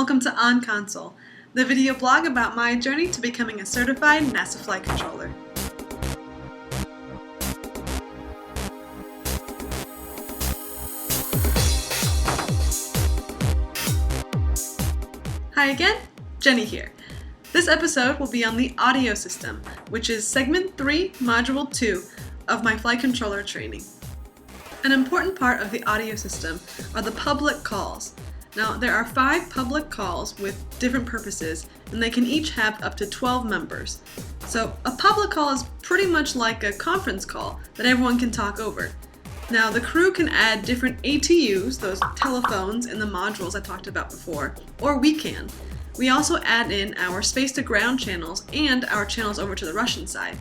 welcome to On Console, the video blog about my journey to becoming a certified NASA flight controller. Hi again, Jenny here. This episode will be on the audio system, which is segment 3, module 2 of my flight controller training. An important part of the audio system are the public calls. Now, there are 5 public calls with different purposes, and they can each have up to 12 members. So, a public call is pretty much like a conference call that everyone can talk over. Now, the crew can add different ATUs, those telephones in the modules I talked about before, or we can. We also add in our space-to-ground channels and our channels over to the Russian side.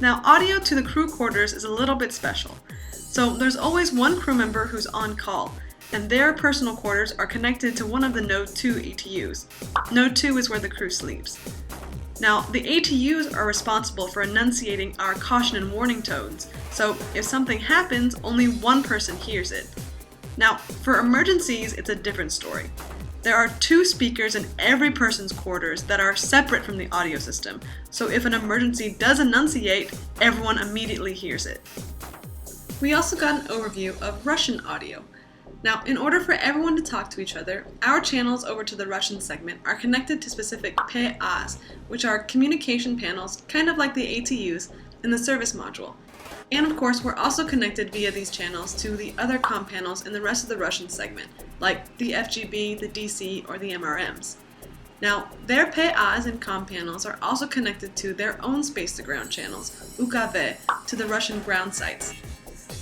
Now, audio to the crew quarters is a little bit special. So there's always one crew member who's on call, and their personal quarters are connected to one of the Node 2 ATUs. Node 2 is where the crew sleeps. Now, the ATUs are responsible for enunciating our caution and warning tones, so if something happens, only one person hears it. Now, for emergencies, it's a different story. There are 2 speakers in every person's quarters that are separate from the audio system, so if an emergency does enunciate, everyone immediately hears it. We also got an overview of Russian audio. Now, in order for everyone to talk to each other, our channels over to the Russian segment are connected to specific PAs, which are communication panels, kind of like the ATUs, in the service module. And of course, we're also connected via these channels to the other comm panels in the rest of the Russian segment, like the FGB, the DC, or the MRMs. Now, their PAs and comm panels are also connected to their own space-to-ground channels, UKV, to the Russian ground sites.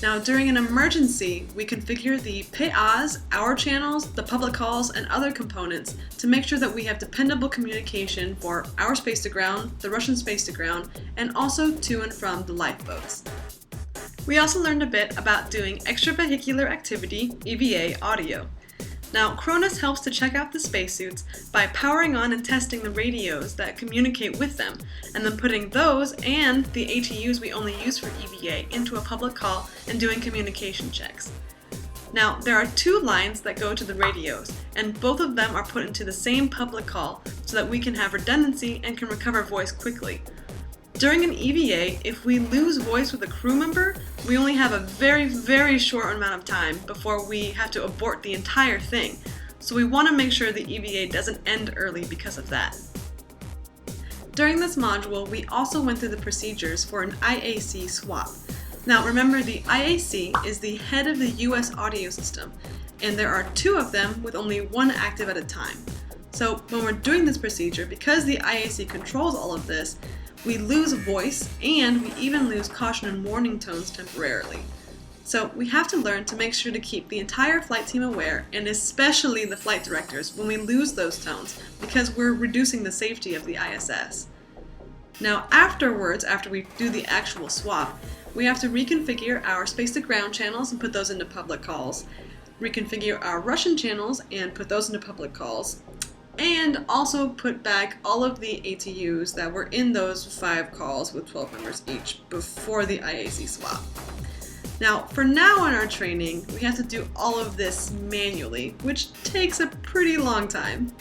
Now, during an emergency, we configure the PAs, our channels, the public calls, and other components to make sure that we have dependable communication for our space-to-ground, the Russian space-to-ground, and also to and from the lifeboats. We also learned a bit about doing extravehicular activity, EVA, audio. Now, Cronus helps to check out the spacesuits by powering on and testing the radios that communicate with them, and then putting those and the ATUs we only use for EVA into a public call and doing communication checks. Now, there are 2 lines that go to the radios, and both of them are put into the same public call so that we can have redundancy and can recover voice quickly. During an EVA, if we lose voice with a crew member, we only have a very, very short amount of time before we have to abort the entire thing. So we want to make sure the EVA doesn't end early because of that. During this module, we also went through the procedures for an IAC swap. Now remember, the IAC is the head of the US audio system, and there are 2 of them with only 1 active at a time. So when we're doing this procedure, because the IAC controls all of this, we lose voice, and we even lose caution and warning tones temporarily. So we have to learn to make sure to keep the entire flight team aware, and especially the flight directors, when we lose those tones, because we're reducing the safety of the ISS. Now afterwards, after we do the actual swap, we have to reconfigure our space-to-ground channels and put those into public calls, reconfigure our Russian channels and put those into public calls, and also put back all of the ATUs that were in those 5 calls with 12 members each before the IAC swap. Now, for now in our training, we have to do all of this manually, which takes a pretty long time.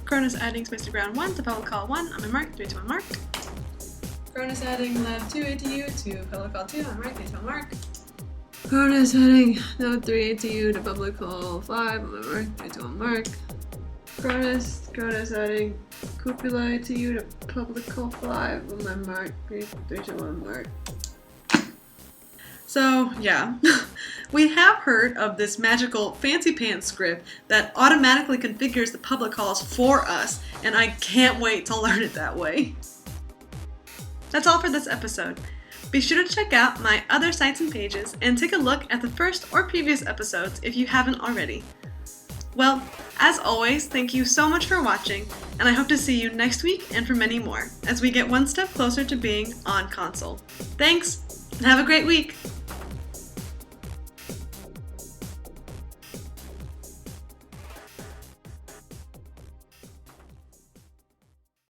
Cronus adding space to ground 1 to public call 1 on my mark, 3 to 1 mark. Cronus adding lab 2 ATU to public call 2 on my mark, 3 to 1 mark. Cronus adding node 3 ATU to public call 5 on my mark, 3 to 1 mark. Cronus adding cupola ATU to public call 5 on my mark, 3 to 1 mark. So yeah, we have heard of this magical fancy pants script that automatically configures the public calls for us, and I can't wait to learn it that way. That's all for this episode. Be sure to check out my other sites and pages and take a look at the first or previous episodes if you haven't already. Well, as always, thank you so much for watching, and I hope to see you next week and for many more, as we get one step closer to being on console. Thanks, and have a great week!